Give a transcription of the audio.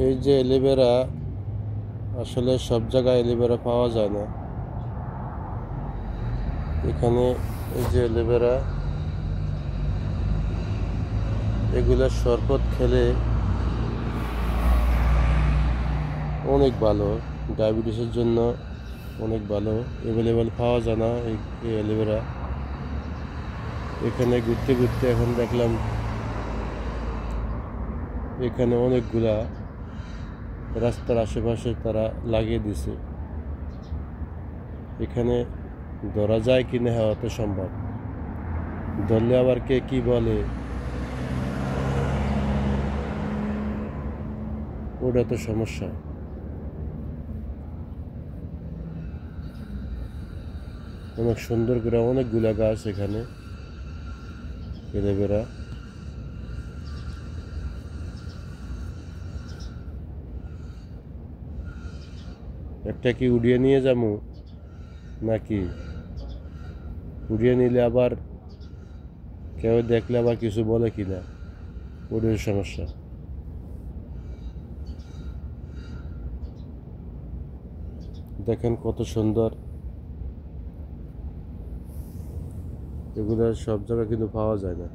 এই যে অ্যালোভেরা, আসলে সব জায়গায় অ্যালোভেরা পাওয়া যায় না। এখানে এই যে অ্যালোভেরা, এগুলার শরবত খেলে অনেক ভালো, ডায়াবেটিসের জন্য অনেক ভালো। অ্যাভেলেবেল পাওয়া যায় না এই অ্যালোভেরা। এখানে ঘুরতে ঘুরতে এখন দেখলাম এখানে অনেকগুলা রাস্তার আশেপাশে তারা লাগিয়ে দিছে। এখানে ধরা যায় কি না হওয়া তো সম্ভব, ধরলে আবার কে কি বলে ওটা তো সমস্যা। অনেক সুন্দর করে অনেকগুলা গাছ এখানে অ্যালোভেরা। একটা কি উড়িয়ে নিয়ে যাবো নাকি? উড়িয়ে নিলে আবার কেউ দেখলে আবার কিছু বলে কিনা, ওটার সমস্যা। দেখেন কত সুন্দর, এগুলো সব জায়গায় কিন্তু পাওয়া যায় না।